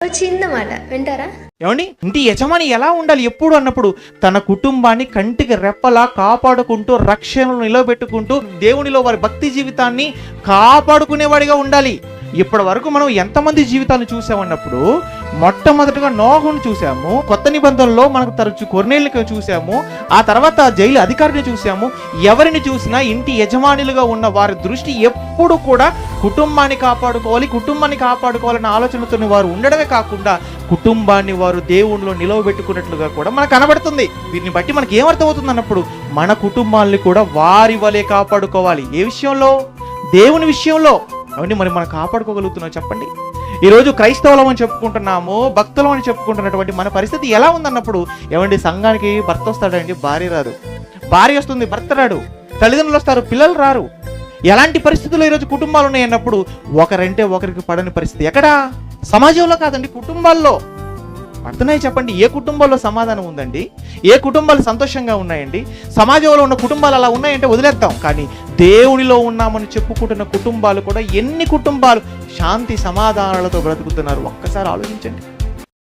చిన్న మాట వింటారా? ఏమండి, ఇంటి యజమాని ఎలా ఉండాలి ఎప్పుడు అన్నప్పుడు తన కుటుంబాన్ని కంటికి రెప్పలా కాపాడుకుంటూ, రక్షణను నిలబెట్టుకుంటూ, దేవునిలో వారి భక్తి జీవితాన్ని కాపాడుకునేవాడిగా ఉండాలి. ఇప్పటి వరకు మనం ఎంతమంది జీవితాలను చూసామన్నప్పుడు, మొట్టమొదటిగా నోహును చూసాము, కొత్త నిబంధనలో మనకు తరచు కొర్నేలిని చూసాము, ఆ తర్వాత జైలు అధికారిని చూసాము. ఎవరిని చూసినా ఇంటి యజమానులుగా ఉన్న వారి దృష్టి ఎప్పుడు కూడా కుటుంబాన్ని కాపాడుకోవాలన్న ఆలోచనతో వారు ఉండడమే కాకుండా కుటుంబాన్ని వారు దేవునిలో నిలవబెట్టుకున్నట్లుగా కూడా మనకు కనబడుతుంది. దీన్ని బట్టి మనకి ఏమర్థమవుతుంది అన్నప్పుడు, మన కుటుంబాన్ని కూడా వారి వలె కాపాడుకోవాలి. ఏ విషయంలో? దేవుని విషయంలో. అవన్నీ మరి మనం కాపాడుకోగలుగుతున్నాం చెప్పండి? ఈరోజు క్రైస్తవులం అని చెప్పుకుంటున్నాము, భక్తులం అని చెప్పుకుంటున్నటువంటి మన పరిస్థితి ఎలా ఉందన్నప్పుడు, ఏమండి, సంఘానికి భర్త వస్తాడండి, భార్య రాదు, భార్య వస్తుంది, భర్త రాడు, తల్లిదండ్రులు వస్తారు, పిల్లలు రారు. ఎలాంటి పరిస్థితుల్లో ఈరోజు కుటుంబాలు ఉన్నాయన్నప్పుడు, ఒకరంటే ఒకరికి పడని పరిస్థితి. ఎక్కడా? సమాజంలో కాదండి, కుటుంబాల్లో. అర్థమయ్యే చెప్పండి, ఏ కుటుంబాల్లో సమాధానం ఉందండి? ఏ కుటుంబాలు సంతోషంగా ఉన్నాయండి? సమాజంలో ఉన్న కుటుంబాలు అలా ఉన్నాయంటే వదిలేద్దాం, కానీ దేవునిలో ఉన్నామని చెప్పుకుంటున్న కుటుంబాలు కూడా ఎన్ని కుటుంబాలు శాంతి సమాధానాలతో బ్రతుకుతున్నారు ఒక్కసారి ఆలోచించండి.